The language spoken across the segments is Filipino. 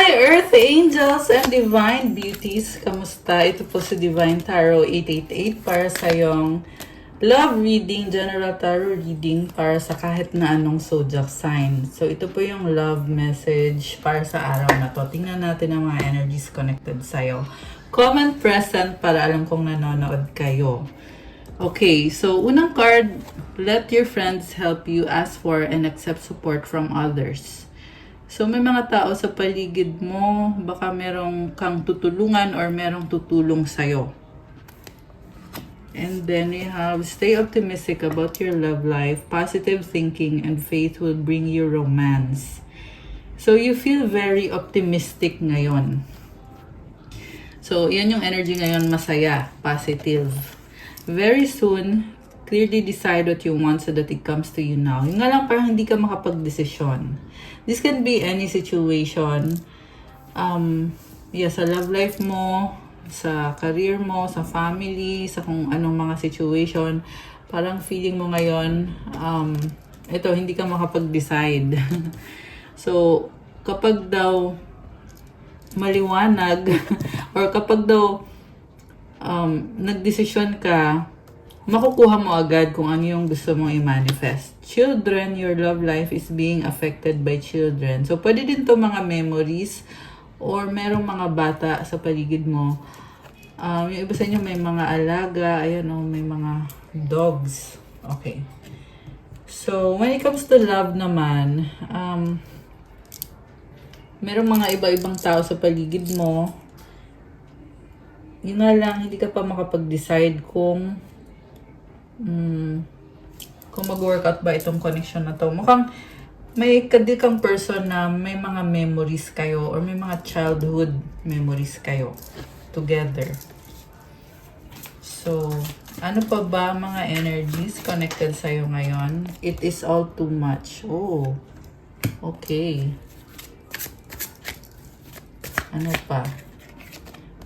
Hi, Earth Angels and Divine Beauties! Kamusta? Ito po si Divine Tarot 888 para sa yung love reading, general tarot reading para sa kahit na anong zodiac sign. So, ito po yung love message para sa araw na to. Tingnan natin ang mga energies connected sa'yo. Comment present para alam kong nanonood kayo. Okay, so unang card, let your friends help you, ask for and accept support from others. So, may mga tao sa paligid mo, baka merong kang tutulungan or merong tutulong sa'yo. And then we have, stay optimistic about your love life. Positive thinking and faith will bring you romance. So, you feel very optimistic ngayon. So, yan yung energy ngayon, masaya, positive. Very soon, clearly decide what you want so that it comes to you now. Yung nga lang parang hindi ka makapag-desisyon. This can be any situation. Sa love life mo, sa career mo, sa family, sa kung anong mga situation. Parang feeling mo ngayon, hindi ka makapag-decide. So, kapag daw maliwanag, or kapag daw nagdesisyon ka, makukuha mo agad kung ano yung gusto mong i-manifest. Children, your love life is being affected by children. So, pwede din to mga memories or merong mga bata sa paligid mo. Yung iba sa inyo may mga alaga, may mga dogs. Okay. So, when it comes to love naman, merong mga iba-ibang tao sa paligid mo. Yun nga lang, hindi ka pa makapag-decide kung mag-workout ba itong connection na to. Mukhang may kadikang person na may mga memories kayo or may mga childhood memories kayo together. So, ano pa ba mga energies connected sa'yo ngayon? It is all too much. Oh, okay. Ano pa?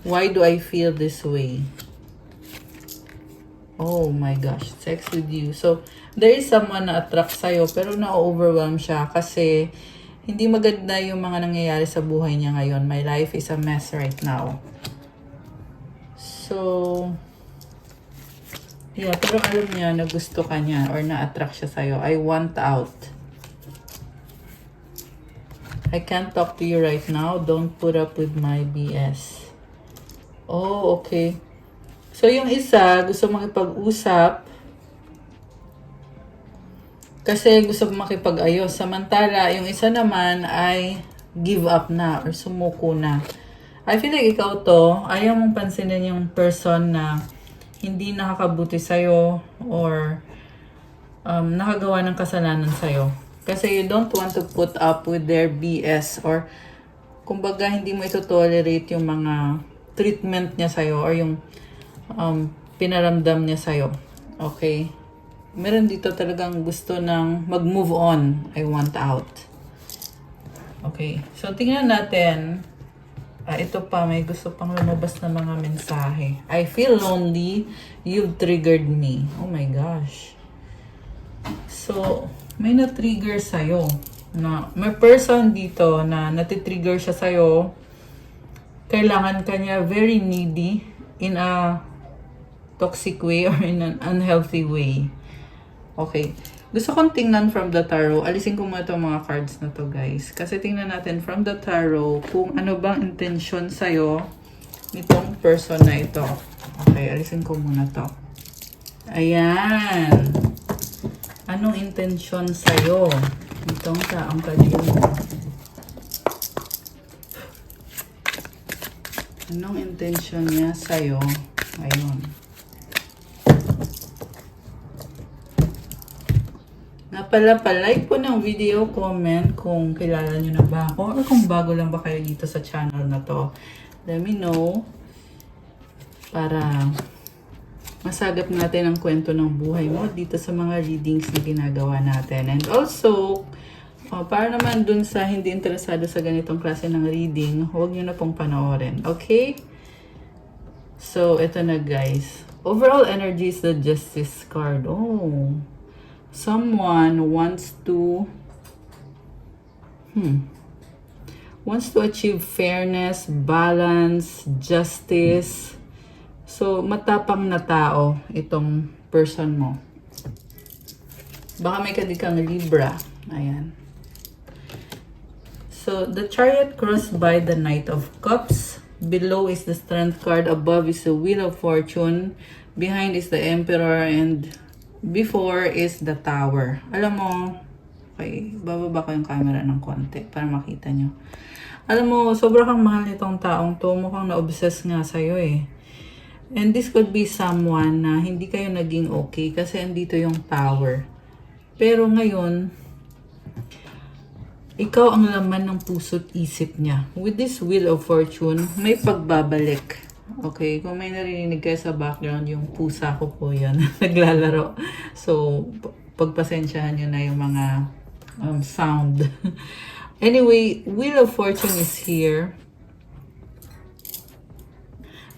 Why do I feel this way? Oh my gosh, sex with you. So, there is someone na attract sa'yo pero na-overwhelm siya kasi hindi maganda yung mga nangyayari sa buhay niya ngayon. My life is a mess right now. So, yeah, pero alam niya na gusto ka niya or na-attract siya sa'yo. I want out. I can't talk to you right now. Don't put up with my BS. Oh, okay. So, yung isa, gusto makipag-usap kasi gusto makipag-ayos. Samantala, yung isa naman ay give up na or sumuko na. I feel like ikaw to, ayaw mong pansinin yung person na hindi nakakabuti sa'yo or nakagawa ng kasalanan sa'yo. Kasi you don't want to put up with their BS or kumbaga hindi mo ito tolerate yung mga treatment niya sa'yo or yung pinaramdam niya sa'yo. Okay? Meron dito talagang gusto ng mag-move on. I want out. Okay. So, tingnan natin. Ito pa, may gusto pang lumabas na mga mensahe. I feel lonely. You've triggered me. Oh my gosh. So, may na-trigger sa'yo. May person dito na natitrigger siya sa'yo. Kailangan kanya very needy in a toxic way or in an unhealthy way. Okay. Gusto kong tingnan from the tarot. Alisin ko muna itong mga cards na to, guys. Kasi tingnan natin from the tarot kung ano bang intention sa'yo nitong person na ito. Okay, alisin ko muna to. Ayan. Anong intention sa'yo nitong taong paligid mo? Anong intention niya sa'yo? Ayun. Nga pala, like po ng video, comment kung kilala nyo na ba ako or kung bago lang ba kayo dito sa channel na to. Let me know para masagap natin ang kwento ng buhay mo dito sa mga readings na ginagawa natin. And also, para naman dun sa hindi interesado sa ganitong klase ng reading, huwag nyo na pong panoorin. Okay? So, ito na guys. Overall energy is the Justice card. Oh. Someone wants to wants to achieve fairness, balance, justice. So, matapang na tao itong person mo. Baka may kadikang Libra. Ayan. So, the Chariot crossed by the Knight of Cups. Below is the Strength card. Above is the Wheel of Fortune. Behind is the Emperor. And before is the Tower. Alam mo, okay, bababa ko yung camera ng konti para makita nyo. Alam mo, sobrang kang mahal nitong taong to. Mukhang na-obsess nga sa'yo eh. And this could be someone na hindi kayo naging okay kasi andito yung Tower. Pero ngayon, ikaw ang laman ng puso't isip niya. With this Wheel of Fortune, may pagbabalik. Okay, kung may narinig kayo sa background, yung pusa ko po yan, naglalaro. So, pagpasensyahan nyo na yung mga sound. Anyway, Wheel of Fortune is here.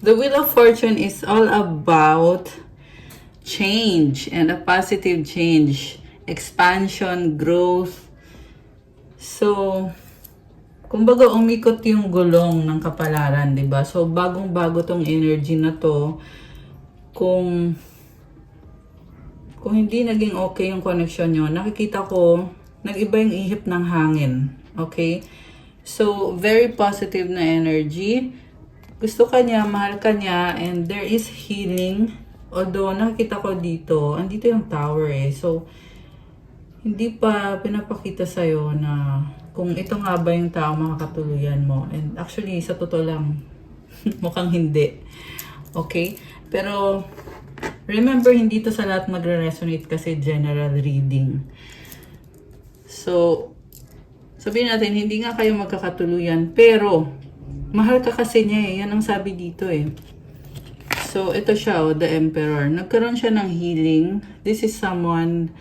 The Wheel of Fortune is all about change and a positive change, expansion, growth. So, kumbaga umikot yung gulong ng kapalaran, 'di ba? So, bagong-bago tong energy na to. Kung hindi naging okay yung connection nyo, nakikita ko, nag-iba yung ihip ng hangin. Okay? So, very positive na energy. Gusto ka niya, mahal ka niya, and there is healing. Although, nakikita ko dito, andito yung Tower eh. So, hindi pa pinapakita sa'yo na kung ito nga ba yung tao makakatuluyan mo. And actually, sa totoo lang, mukhang hindi. Okay? Pero, remember, hindi to sa lahat magre-resonate kasi general reading. So, sabihin natin, hindi nga kayo magkakatuluyan, pero, mahal ka kasi niya eh. Yan ang sabi dito eh. So, ito siya, the Emperor. Nagkaroon siya ng healing. This is someone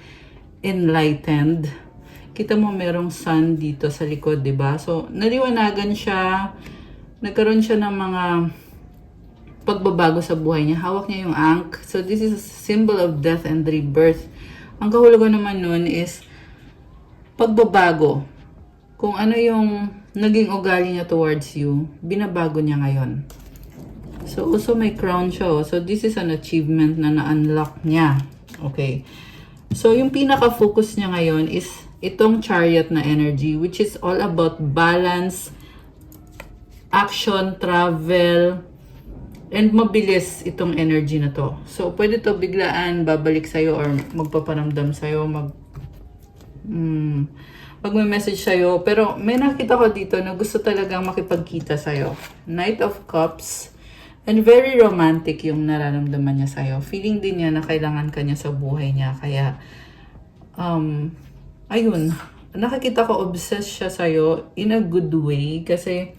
enlightened. Kita mo merong sun dito sa likod, 'di ba? So, naliwanagan siya. Nagkaroon siya ng mga pagbabago sa buhay niya. Hawak niya yung Ankh. So, this is a symbol of death and rebirth. Ang kahulugan naman nun is pagbabago. Kung ano yung naging ugali niya towards you, binabago niya ngayon. So, also may crown siya. So, this is an achievement na na-unlock niya. Okay. So, yung pinaka-focus niya ngayon is itong Chariot na energy, which is all about balance, action, travel, and mabilis itong energy na to. So, pwede to biglaan babalik sa'yo or magpaparamdam sa'yo, mag-message sa'yo. Pero may nakita ko dito na gusto talagang makipagkita sa'yo. Knight of Cups. And very romantic yung nararamdaman niya sa'yo. Feeling din niya na kailangan ka niya sa buhay niya. Kaya, ayun. Nakikita ko obsessed siya sa'yo in a good way. Kasi,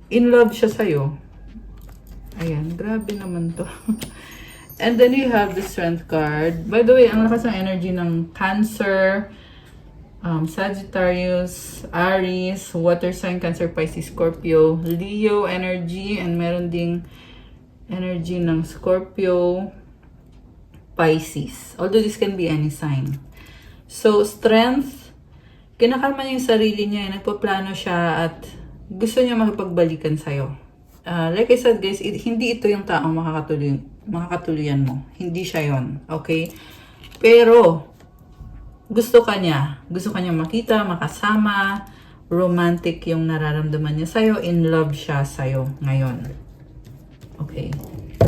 in love siya sa'yo. Ayan, grabe naman to. And then you have the Strength card. By the way, ang lakas ng energy ng Cancer, Sagittarius, Aries, Water sign, Cancer, Pisces, Scorpio, Leo energy, and meron ding energy ng Scorpio, Pisces. Although this can be any sign. So, Strength, kinakalma niya yung sarili niya, nagpaplano siya at gusto niya makipagbalikan sa'yo. Like I said guys, hindi ito yung taong makakatuluyan mo. Hindi siya yon, okay? Pero, gusto ka niya makita, makasama, romantic yung nararamdaman niya sa'yo, in love siya sa'yo ngayon. Okay.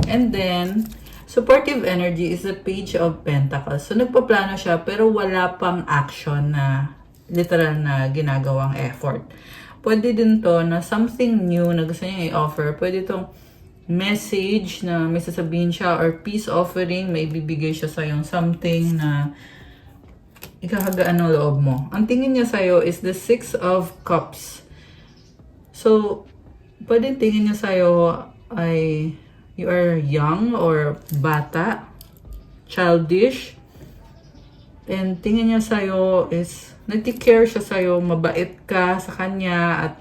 And then, supportive energy is the Page of Pentacles. So, nagpaplano siya, pero wala pang action na literal na ginagawang effort. Pwede din to na something new na gusto niya i-offer. Pwede itong message na may sasabihin siya or peace offering, may bibigay siya sa'yo something na ikakagaan ng loob mo. Ang tingin niya sa'yo is the 6 of Cups. So, pwede tingin niya sa'yo ay you are young or bata, childish. And tingin niya sa'yo is nag-care siya sa'yo, mabait ka sa kanya, at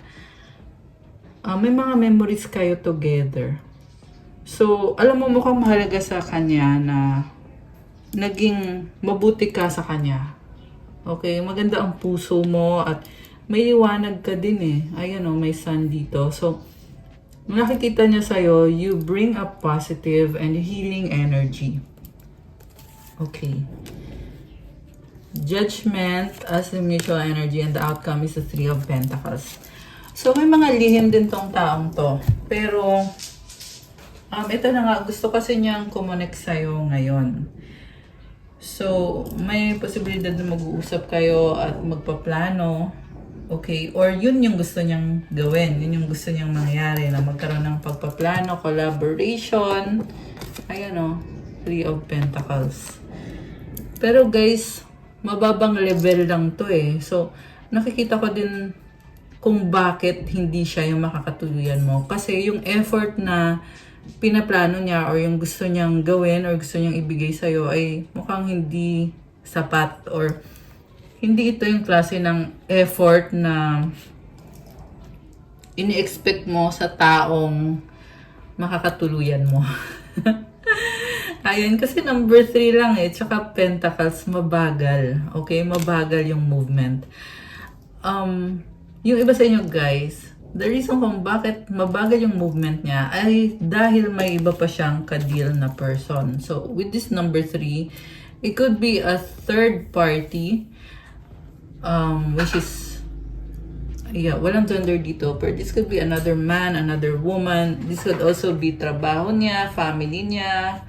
may mga memories kayo together. So, alam mo, mukhang mahalaga sa kanya na naging mabuti ka sa kanya. Okay, maganda ang puso mo at may liwanag ka din eh. Ayan oh, may sun dito. So, nakikita niya sa'yo, you bring a positive and healing energy. Okay. Judgment as the mutual energy and the outcome is the Three of Pentacles. So, may mga lihim din tong taong to. Pero, ito na nga, gusto kasi niyang kumonek sa'yo ngayon. So, may posibilidad na mag-uusap kayo at magpaplano. Okay? Or yun yung gusto niyang gawin. Yun yung gusto niyang mangyari. Na magkaroon ng pagpaplano, collaboration. Ayan o, Three of Pentacles. Pero guys, mababang level lang to eh. So, nakikita ko din kung bakit hindi siya yung makakatuluyan mo. Kasi yung effort na pinaplano niya or yung gusto niyang gawin or gusto niyang ibigay sa'yo ay mukhang hindi sapat or hindi ito yung klase ng effort na ini-expect mo sa taong makakatuluyan mo. Ayan, kasi number 3 lang eh. Tsaka Pentacles, mabagal. Okay? Mabagal yung movement. Yung iba sa inyo guys, the reason kung bakit mabagal yung movement niya ay dahil may iba pa siyang ka-deal na person. So, with this number 3, it could be a third party, which is, yeah, walang gender dito. But this could be another man, another woman. This could also be trabaho niya, family niya,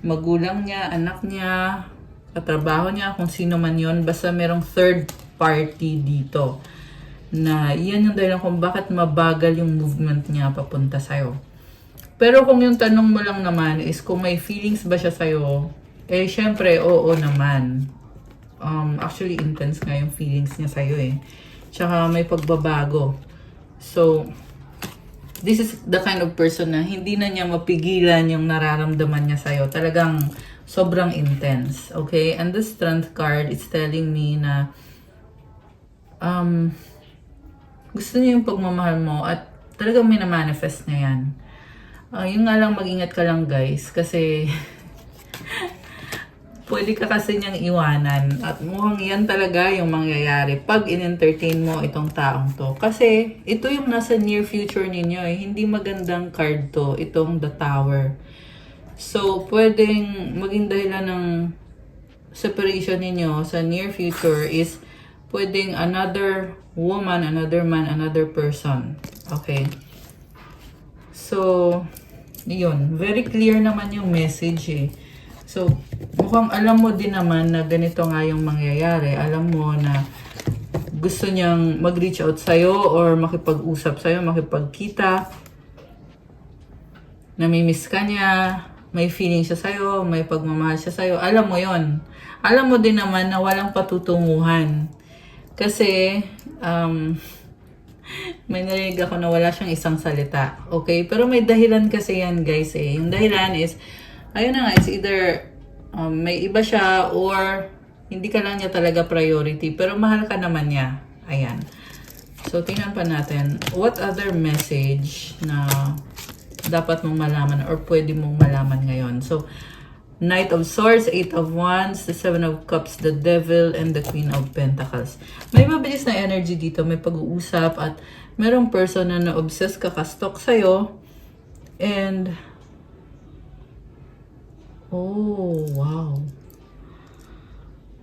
magulang niya, anak niya, katrabaho niya, kung sino man yon. Basta merong third party dito. Na yan yung dahilan kung bakit mabagal yung movement niya papunta sa'yo. Pero kung yung tanong mo lang naman is kung may feelings ba siya sa'yo, eh syempre, oo naman. Actually, intense nga yung feelings niya sa'yo eh. Tsaka may pagbabago. So, this is the kind of person na hindi na niya mapigilan yung nararamdaman niya sa'yo. Talagang sobrang intense. Okay? And the Strength card is telling me na gusto niya yung pagmamahal mo at talagang minamanifest niya yan. Yung nga lang, mag-ingat ka lang guys. Kasi pwede ka kasi niyang iwanan. At mukhang yan talaga yung mangyayari pag in-entertain mo itong taong to. Kasi ito yung nasa near future ninyo eh. Hindi magandang card to. Itong The Tower. So, pwedeng maging dahilan ng separation ninyo sa near future is pwedeng another woman, another man, another person. Okay? So, yun. Very clear naman yung message eh. So, mukhang alam mo din naman na ganito nga yung mangyayari. Alam mo na gusto niyang mag-reach out sa'yo or makipag-usap sa'yo, makipagkita. Namimiss ka niya, may feeling siya sa'yo, may pagmamahal siya sa'yo. Alam mo yon. Alam mo din naman na walang patutunguhan. Kasi, may narinig ako na wala siyang isang salita. Okay? Pero may dahilan kasi yan guys eh. Yung dahilan is, ayun na nga, it's either may iba siya or hindi ka lang niya talaga priority. Pero mahal ka naman niya. Ayan. So, tingnan pa natin. What other message na dapat mong malaman or pwede mong malaman ngayon? So, Knight of Swords, Eight of Wands, the Seven of Cups, the Devil, and the Queen of Pentacles. May mabilis na energy dito. May pag-uusap at merong person na na-obsess kakastok sa'yo. And oh, wow.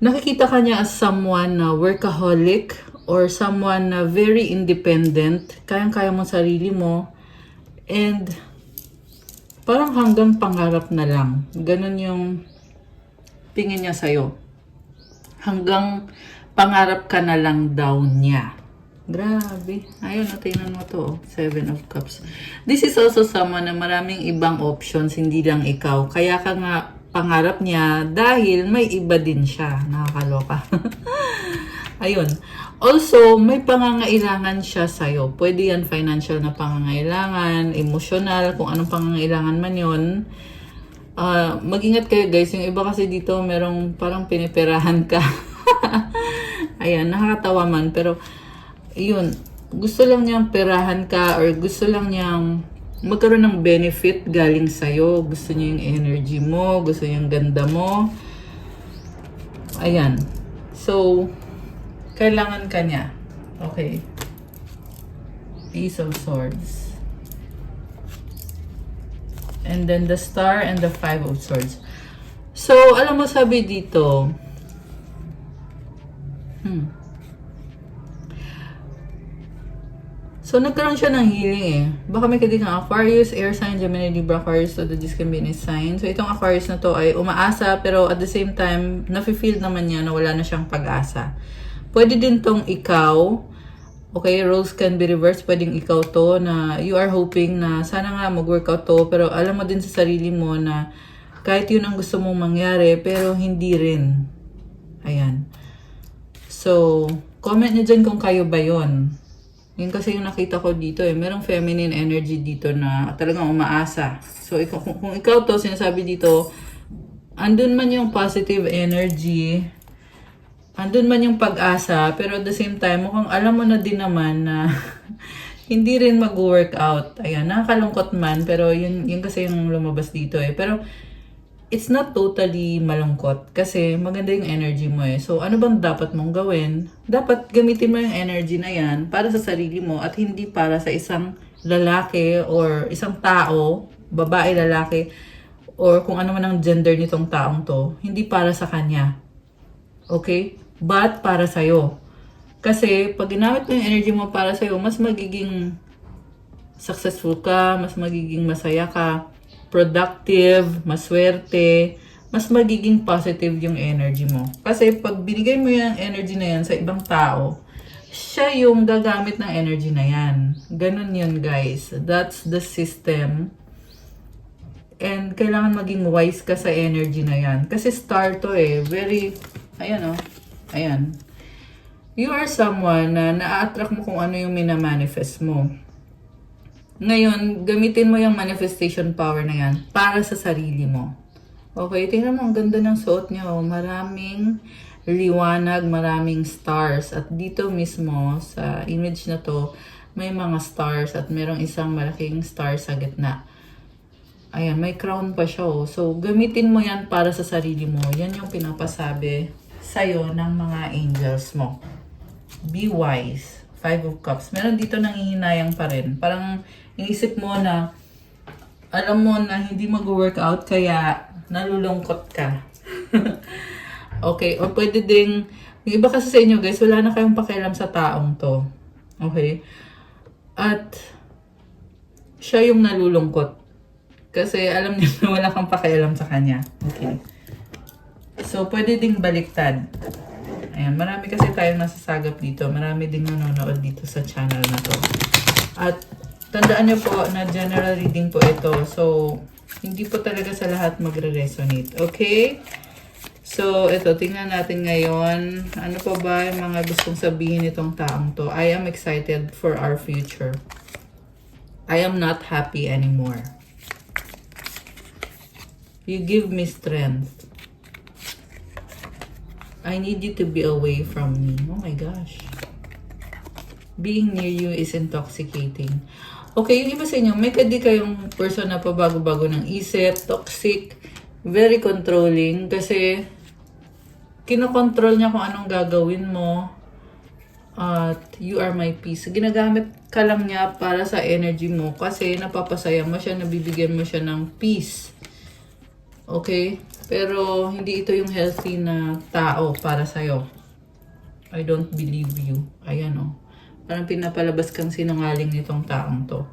Nakikita ka niya as someone na workaholic or someone na very independent. Kayang-kaya mo sarili mo. And parang hanggang pangarap na lang. Ganun yung tingin niya sa'yo. Hanggang pangarap ka na lang daw niya. Grabe. Ayun, tingnan mo to. Seven of Cups. This is also someone na maraming ibang options, hindi lang ikaw. Kaya ka nga pangarap niya dahil may iba din siya. Nakakaloka. Ayun. Also, may pangangailangan siya sa'yo. Pwede yan financial na pangangailangan, emotional, kung anong pangangailangan man yun. Mag-ingat kayo guys. Yung iba kasi dito, merong parang piniperahan ka. Ayan, nakakatawa man. Pero, yun, gusto lang niyang perahan ka or gusto lang niyang magkaroon ng benefit galing sa'yo. Gusto niya yung energy mo, gusto niya yung ganda mo. Ayan. So, Kailangan ka niya. Okay. Ace of Swords. And then the Star and the Five of Swords. So, alam mo sabi dito, so, nagkaroon siya ng healing eh. Baka may kadikang Aquarius, Air sign, Gemini, Libra, Aquarius, so this can be in his sign. So, itong Aquarius na to ay umaasa, pero at the same time, nafe-feel naman niya na wala na siyang pag-asa. Pwede din tong ikaw, okay, roles can be reversed, pwedeng ikaw to, na you are hoping na sana nga mag-workout to, pero alam mo din sa sarili mo na kahit yun ang gusto mong mangyari, pero hindi rin. Ayan. So, comment nyo dyan kung kayo ba yun. Yun kasi yung nakita ko dito eh. Merong feminine energy dito na talagang umaasa. So, kung ikaw to, sinasabi dito, andun man yung positive energy, andun man yung pag-asa, pero at the same time, mukhang alam mo na din naman na hindi rin mag-workout. Ayan, nakakalungkot man, pero yun kasi yung lumabas dito eh. Pero, it's not totally malungkot kasi maganda yung energy mo eh. So, ano bang dapat mong gawin? Dapat gamitin mo yung energy na yan para sa sarili mo at hindi para sa isang lalaki or isang tao, babae, lalaki, or kung ano man ang gender nitong taong to. Hindi para sa kanya. Okay? But para sa'yo. Kasi, pag ginamit mo yung energy mo para sa'yo, mas magiging successful ka, mas magiging masaya ka, productive, maswerte, mas magiging positive yung energy mo. Kasi pag binigay mo yung energy na yan sa ibang tao, siya yung gagamit ng energy na yan. Ganun yun, guys. That's the system. And kailangan maging wise ka sa energy na yan. Kasi star to eh. Very, ayan oh. Ayan. You are someone na na-attract mo kung ano yung minamanifest mo. Ngayon, gamitin mo yung manifestation power na yan para sa sarili mo. Okay, tingnan mo, ang ganda ng suot niya. Oh. Maraming liwanag, maraming stars. At dito mismo, sa image na to, may mga stars at merong isang malaking star sa gitna. Ayan, may crown pa siya. Oh. So, gamitin mo yan para sa sarili mo. Yan yung pinapasabi sa'yo ng mga angels mo. Be wise. Five of Cups. Meron dito nangihinayang pa rin. Parang inisip mo na alam mo na hindi mag-workout kaya nalulungkot ka. Okay. O pwede ding, yung iba kasi sa inyo guys, wala na kayong pakialam sa taong to. Okay. At siya yung nalulungkot. Kasi alam niya na wala kang pakialam sa kanya. Okay. So, pwede ding baliktad. Ayan, marami kasi tayong nasasagap dito. Marami ding nanonood dito sa channel na to. At tandaan niyo po na general reading po ito. So, hindi po talaga sa lahat magre-resonate. Okay? So, ito, tingnan natin ngayon. Ano pa ba yung mga gustong sabihin nitong taong to? I am excited for our future. I am not happy anymore. You give me strength. I need you to be away from me. Oh my gosh. Being near you is intoxicating. Okay, yung iba sa inyo, may kadi kayong person na pabago-bago ng isip, toxic, very controlling, kasi kinokontrol niya kung anong gagawin mo, at you are my peace. Ginagamit ka lang niya para sa energy mo kasi napapasaya mo siya, nabibigyan mo siya ng peace. Okay? Pero hindi ito yung healthy na tao para sa'yo. I don't believe you. Ayan o. Parang pinapalabas kang sinungaling nitong taong to.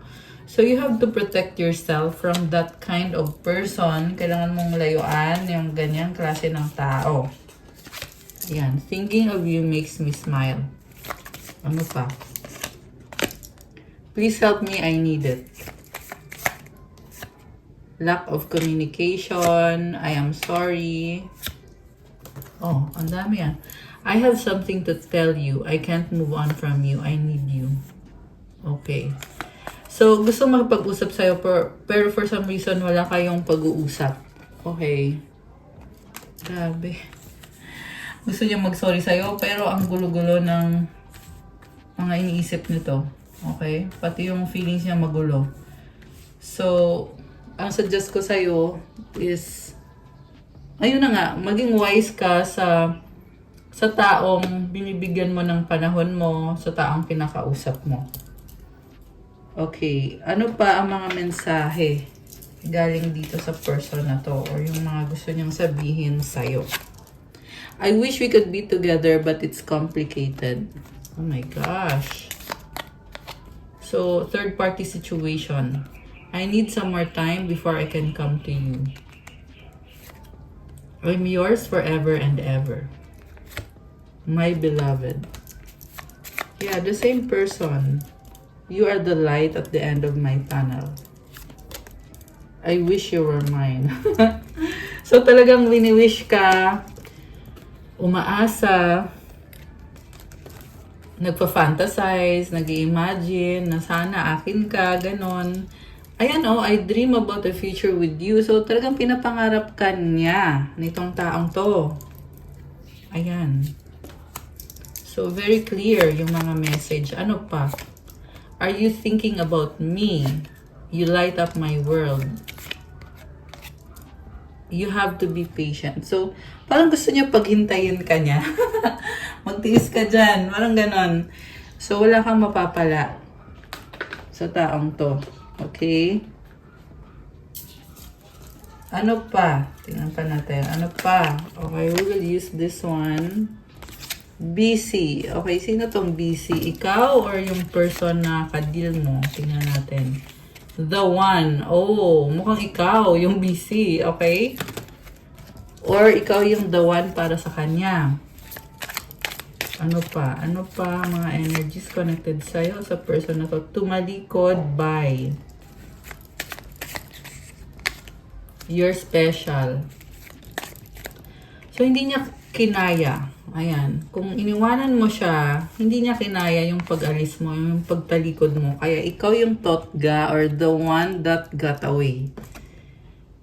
So you have to protect yourself from that kind of person. Kailangan mong layuan yung ganyang klase ng tao. Ayan. Thinking of you makes me smile. Ano pa? Please help me, I need it. Lack of communication. I am sorry. Oh, ang dami yan. I have something to tell you. I can't move on from you. I need you. Okay. So, gusto makapag-usap sa'yo pero for some reason wala kayong pag-uusap. Okay. Grabe. Gusto niya mag-sorry sa'yo pero ang gulo-gulo ng mga iniisip nito. Okay? Pati yung feelings niya magulo. So, ang suggest ko sa'yo is, ayun na nga, maging wise ka sa sa taong binibigyan mo ng panahon mo, sa taong kinakausap mo. Okay, ano pa ang mga mensahe galing dito sa person na to or yung mga gusto niyang sabihin sa'yo? I wish we could be together but it's complicated. Oh my gosh. So, third party situation. I need some more time before I can come to you. I'm yours forever and ever. My beloved. Yeah, the same person. You are the light at the end of my tunnel. I wish you were mine. So talagang wini-wish ka, umaasa, nagpa-fantasize, nag-imagine na sana akin ka, ganon. Ayan I dream about the future with you. So talagang pinapangarap ka niya nitong taong to. Ayan. So, very clear yung mga message. Ano pa? Are you thinking about me? You light up my world. You have to be patient. So, parang gusto niya paghintayin ka niya. Magtiis ka dyan. Parang ganon. So, wala kang mapapala sa taong to. Okay? Ano pa? Tingnan pa natin. Ano pa? Okay, we will use this one. Busy. Okay, sino tong busy? Ikaw or yung person na ka-deal mo? Tingnan natin. The one. Oh, mukhang ikaw yung busy. Okay? Or ikaw yung the one para sa kanya. Ano pa? Ano pa mga energies connected sa'yo sa person na to? Tumalikod. Bye. You're special. So, hindi niya kinaya. Ayan. Kung iniwanan mo siya, hindi niya kinaya yung pag-alis mo, yung pagtalikod mo. Kaya ikaw yung totga or the one that got away.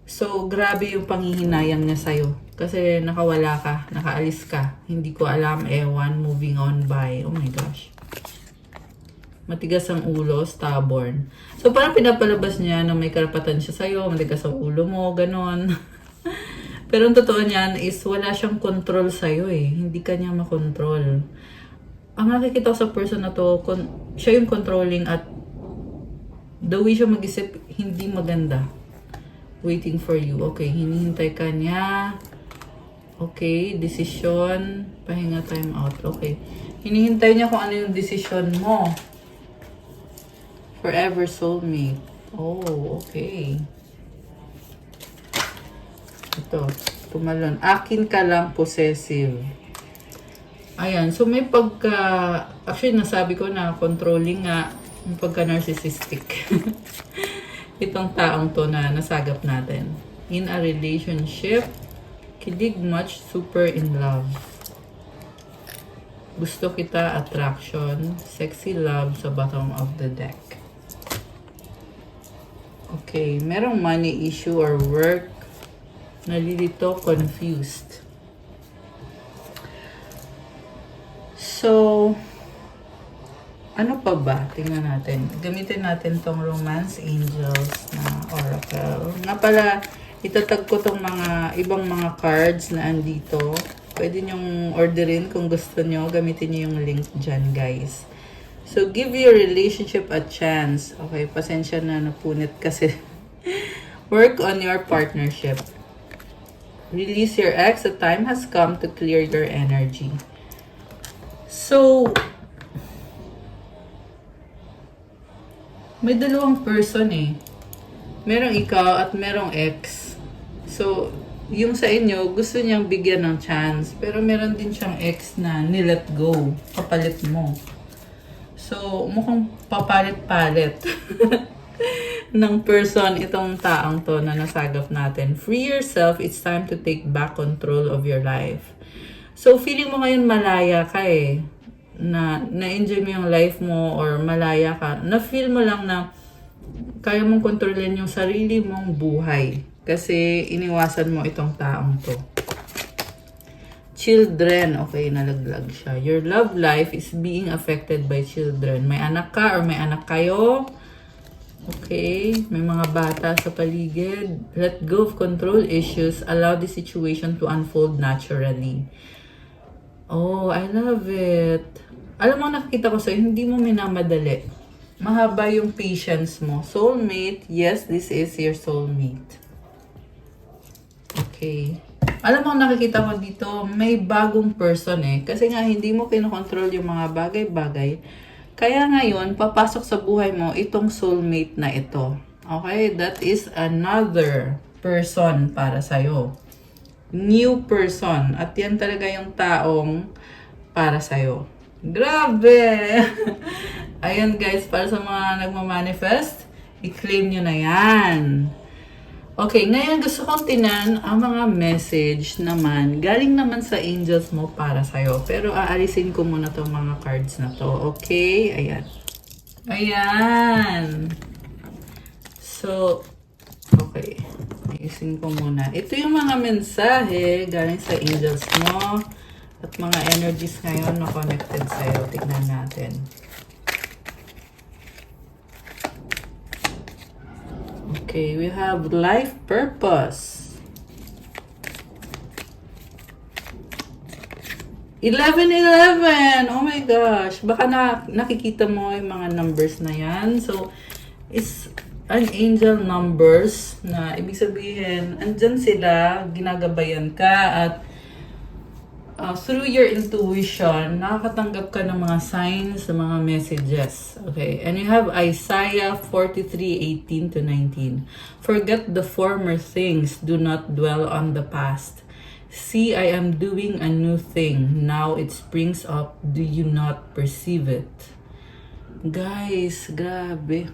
So, grabe yung panghihinayang niya sa'yo. Kasi nakawala ka, nakaalis ka. Hindi ko alam, ewan, moving on by. Oh my gosh. Matigas ang ulo, stubborn. So, parang pinapalabas niya na may karapatan siya sa'yo, matigas ang ulo mo, ganon. Pero ang totoo niyan is wala siyang control sa'yo eh. Hindi ka niya makontrol. Ang nakikita ko sa person na to, siya yung controlling at the way siya mag-isip, hindi maganda. Waiting for you. Okay, hinihintay ka niya. Okay, decision. Pahinga, time out. Okay. Hinihintay niya kung ano yung decision mo. Forever soulmate. Oh, okay. Ito, tumalon. Akin ka lang, possessive. Ayan, so may pagka, actually nasabi ko na controlling nga, yung pagka-narcissistic. Itong taong to na nasagap natin. In a relationship, kilig much, super in love. Gusto kita, attraction, sexy love sa bottom of the deck. Okay, merong money issue or work, nalilito, confused. So, ano pa ba? Tingnan natin. Gamitin natin tong Romance Angels na Oracle. Nga pala, itatag ko tong mga ibang mga cards na andito. Pwede nyong orderin kung gusto nyo. Gamitin nyo yung link dyan, guys. So, give your relationship a chance. Okay, pasensya na napunit kasi. Work on your partnership. Release your ex. The time has come to clear your energy. So, may dalawang person eh. Merong ikaw at merong ex. So, yung sa inyo, gusto niyang bigyan ng chance. Pero meron din siyang ex na nilet go. Kapalit mo. So, mukhang papalit-palit ng person itong taong to na nasagap natin. Free yourself. It's time to take back control of your life. So, feeling mo ngayon malaya ka eh. Na-enjoy mo yung life mo or malaya ka. Na-feel mo lang na kaya mong kontrolin yung sarili mong buhay. Kasi iniwasan mo itong taong to. Children. Okay, nalaglag siya. Your love life is being affected by children. May anak ka or may anak kayo. Okay, may mga bata sa paligid. Let go of control issues. Allow the situation to unfold naturally. Oh, I love it. Alam mo, nakikita ko sa'yo, hindi mo minamadali. Mahaba yung patience mo. Soulmate, yes, this is your soulmate. Okay. Alam mo, nakikita ko dito, may bagong person eh. Kasi nga, hindi mo kinokontrol yung mga bagay-bagay. Kaya ngayon, papasok sa buhay mo itong soulmate na ito. Okay? That is another person para sa'yo. New person. At yan talaga yung taong para sa'yo. Grabe! Ayun guys, para sa mga nagmamanifest, i-claim nyo na yan. Okay, ngayon gusto kong tinan ang mga message naman. Galing naman sa angels mo para sa'yo. Pero aalisin ko muna tong mga cards na to. Okay? Ayan. Ayan. So, okay. Ayusin ko muna. Ito yung mga mensahe galing sa angels mo. At mga energies ngayon na connected sa'yo. Tignan natin. Okay, we have life purpose. 1111! Oh my gosh! Baka nakikita mo yung mga numbers na yan. So, it's an angel numbers na ibig sabihin, andyan sila, ginagabayan ka at through your intuition, nakakatanggap ka ng mga signs, ng mga messages. Okay, and you have Isaiah 43:18-19. Forget the former things, do not dwell on the past. See, I am doing a new thing. Now it springs up, do you not perceive it? Guys, grabe.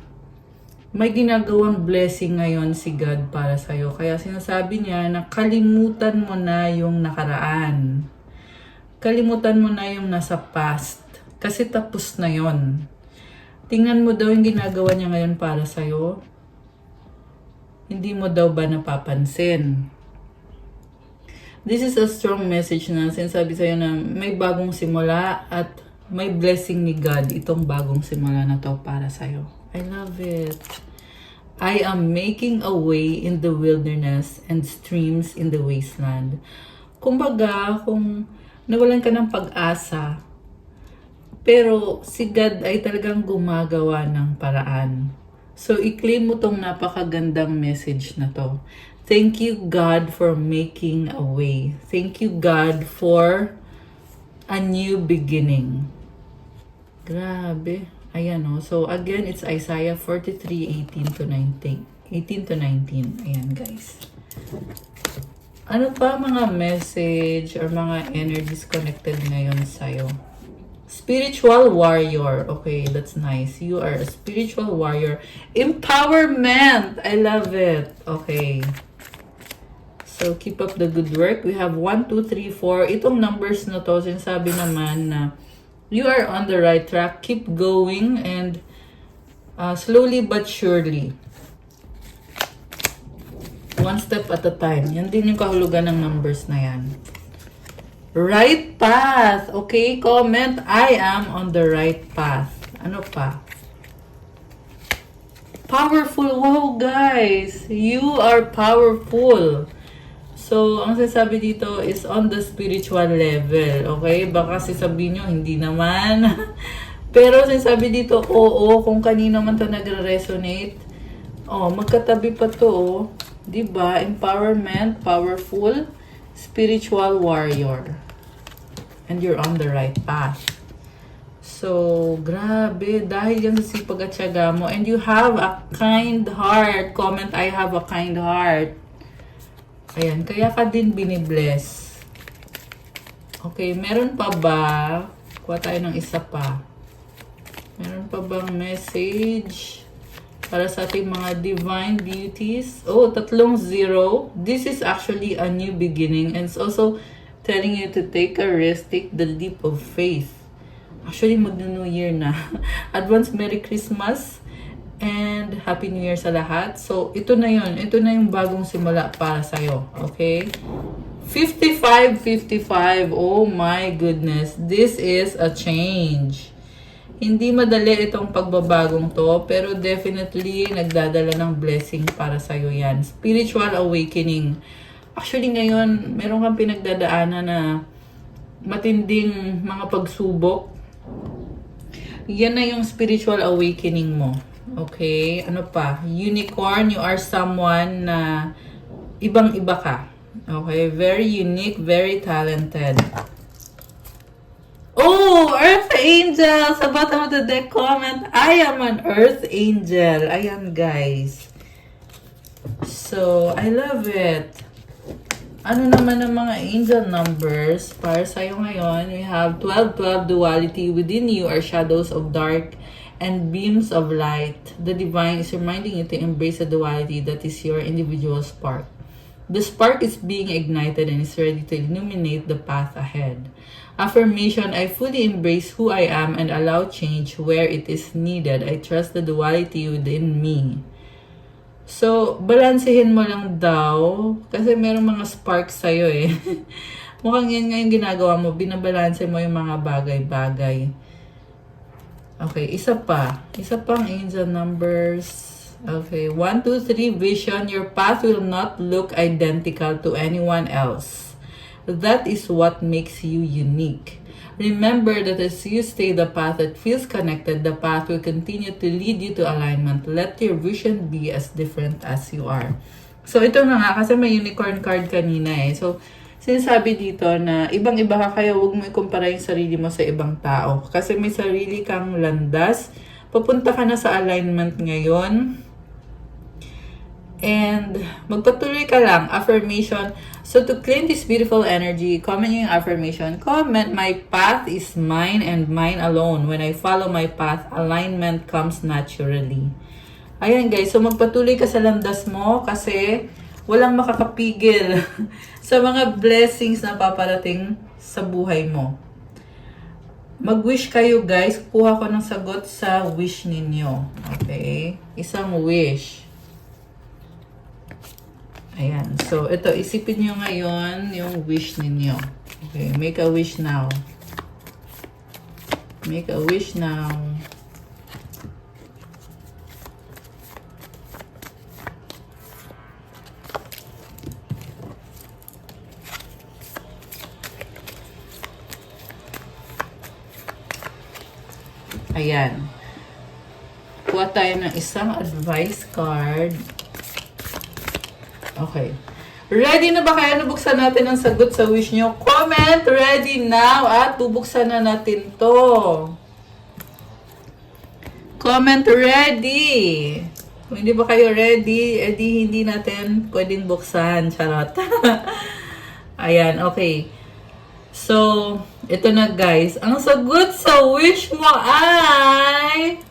May ginagawang blessing ngayon si God para sa'yo. Kaya sinasabi niya na kalimutan mo na yung nakaraan. Kalimutan mo na yung nasa past. Kasi tapos na yon. Tingnan mo daw yung ginagawa niya ngayon para sa'yo. Hindi mo daw ba napapansin? This is a strong message na sinasabi sa'yo na may bagong simula at may blessing ni God itong bagong simula na to para sa'yo. I love it. I am making a way in the wilderness and streams in the wasteland. Kumbaga, kung nawalan ka ng pag-asa, pero si God ay talagang gumagawa ng paraan. So, i-claim mo tong napakagandang message na to. Thank you, God, for making a way. Thank you, God, for a new beginning. Grabe. Ayan o. So, again, it's Isaiah 43:18-19. 18-19. Ayan, guys. Ano pa mga message or mga energies connected ngayon sa'yo? Spiritual warrior. Okay, that's nice. You are a spiritual warrior. Empowerment! I love it. Okay. So, keep up the good work. We have 1, 2, 3, 4. Itong numbers na to, sinasabi naman na you are on the right track. Keep going and slowly but surely. One step at a time. Yan din yung kahulugan ng numbers na yan. Right path. Okay, comment, I am on the right path. Ano pa? Powerful. Wow, guys. You are powerful. So, ang sasabi dito is on the spiritual level. Okay? Baka sasabihin nyo, hindi naman. Pero sasabi dito, oo, kung kanino man to nagre-resonate. Oh, magkatabi pa to, oh. Diba? Empowerment, powerful, spiritual warrior. And you're on the right path. So, grabe. Dahil yan sa sipag at tiyaga mo. And you have a kind heart. Comment, I have a kind heart. Ayan. Kaya ka din binibless. Okay. Meron pa ba? Kuha tayo ng isa pa. Meron pa bang message para sa ating mga divine beauties? Oh, 30. This is actually a new beginning. And it's also telling you to take a risk, take the leap of faith. Actually, magna-New Year na. Advance Merry Christmas and Happy New Year sa lahat. So, ito na yun. Ito na yung bagong simula para sa'yo. Okay? 55. Oh my goodness. This is a change. Hindi madali itong pagbabagong to, pero definitely nagdadala ng blessing para sa'yo yan. Spiritual awakening. Actually ngayon, meron kang pinagdadaanan na matinding mga pagsubok, yan na yung spiritual awakening mo. Okay? Ano pa? Unicorn, you are someone na ibang-iba ka. Okay? Very unique, very talented. Oh, Earth Angel! Sa bottom of the deck comment, I am an Earth Angel. Ayan, guys. So, I love it. Ano naman ang mga angel numbers para sa'yo ngayon? We have 12-12 duality. Within you are shadows of dark and beams of light. The divine is reminding you to embrace the duality that is your individual spark. The spark is being ignited and is ready to illuminate the path ahead. Affirmation, I fully embrace who I am and allow change where it is needed. I trust the duality within me. So, balansehin mo lang daw. Kasi merong mga sparks sa'yo eh. Mukhang yan nga yung ginagawa mo. Binabalanse mo yung mga bagay-bagay. Okay, isa pa. Isa pang angel numbers. Okay, 1, 2, 3, vision. Your path will not look identical to anyone else. That is what makes you unique. Remember that as you stay the path that feels connected, the path will continue to lead you to alignment. Let your vision be as different as you are. So, ito na nga, kasi may unicorn card kanina eh. So, sinasabi dito na ibang-iba ka, kaya huwag mo ikumpara yung sarili mo sa ibang tao. Kasi may sarili kang landas. Papunta ka na sa alignment ngayon. And magpatuloy ka lang. Affirmation. So to claim this beautiful energy, comment yung affirmation. Comment, my path is mine and mine alone. When I follow my path, alignment comes naturally. Ayan guys, so magpatuloy ka sa landas mo kasi walang makakapigil sa mga blessings na paparating sa buhay mo. Mag-wish kayo guys. Kuha ko ng sagot sa wish ninyo. Okay? Isang wish. Ayan. So, ito. Isipin nyo ngayon yung wish ninyo. Okay. Make a wish now. Make a wish now. Ayan. Kuha tayo ng isang advice card. Okay. Ready na ba kayo? Nabuksan natin ang sagot sa wish nyo. Comment ready now at bubuksan na natin to. Comment ready. Kung hindi ba kayo ready, edi hindi natin pwedeng buksan. Charot. Ayan, okay. So, ito na guys. Ang sagot sa wish mo ay...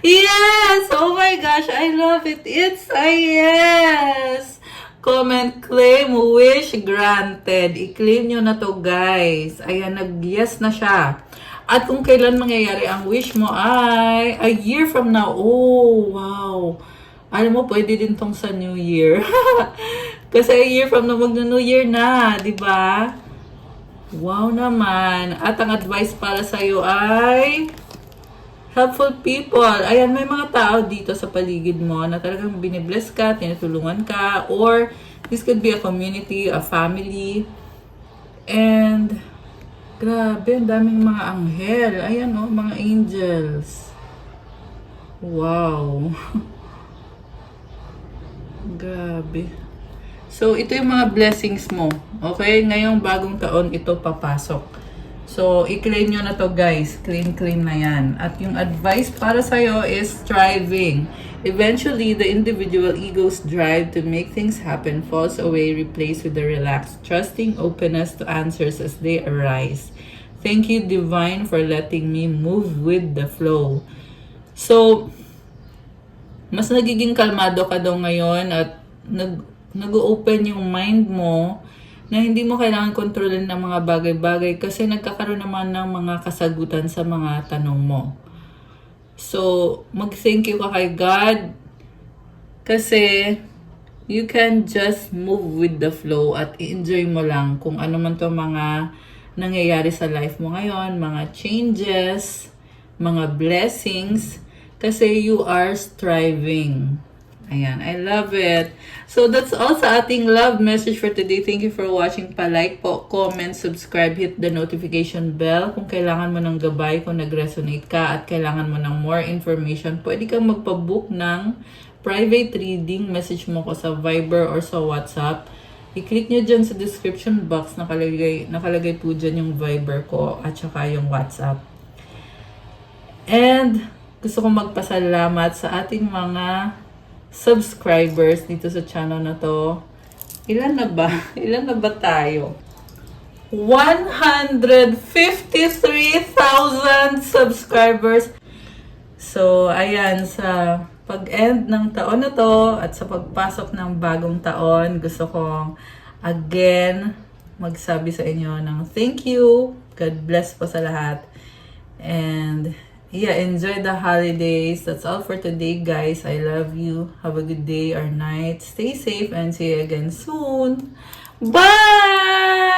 Yes! Oh my gosh, I love it. It's a yes! Comment, claim, wish, granted. I-claim nyo na to, guys. Ayan, nag-yes na siya. At kung kailan mangyayari ang wish mo ay a year from now. Oh, wow. Alam mo, pwede din tong sa New Year. Kasi a year from now, mag-New Year na, di ba? Wow naman. At ang advice para sa'yo ay... helpful people. Ayan, may mga tao dito sa paligid mo na talagang binibless ka, tinutulungan ka, or this could be a community, a family. And, grabe, ang daming mga anghel. Ayan, oh, mga angels. Wow. Grabe. So, ito yung mga blessings mo. Okay? Ngayong bagong taon, ito papasok. So, i-claim nyo na to guys. Claim na yan. At yung advice para sa'yo is striving. Eventually, the individual ego's drive to make things happen falls away, replaced with the relaxed, trusting openness to answers as they arise. Thank you, Divine, for letting me move with the flow. So, mas nagiging kalmado ka daw ngayon at nag-open yung mind mo na hindi mo kailangan kontrolin ng mga bagay-bagay kasi nagkakaroon naman ng mga kasagutan sa mga tanong mo. So, mag-thank you ka kay God kasi you can just move with the flow at i-enjoy mo lang kung ano man to mga nangyayari sa life mo ngayon, mga changes, mga blessings, kasi you are striving. Ayan, I love it. So, that's all sa ating love message for today. Thank you for watching. Pa-like po, comment, subscribe, hit the notification bell. Kung kailangan mo ng gabay, kung nag-resonate ka at kailangan mo ng more information, pwede kang magpa-book ng private reading. Message mo ko sa Viber or sa WhatsApp. I-click nyo dyan sa description box. Nakalagay po dyan yung Viber ko at saka yung WhatsApp. And gusto kong magpasalamat sa ating mga subscribers dito sa channel na to. Ilan na ba? Ilan na ba tayo? 153,000 subscribers. So, ayan, sa pag-end ng taon na to at sa pagpasok ng bagong taon, gusto kong again magsabi sa inyo ng thank you. God bless po sa lahat. And yeah, enjoy the holidays. That's all for today, guys. I love you. Have a good day or night. Stay safe and see you again soon. Bye!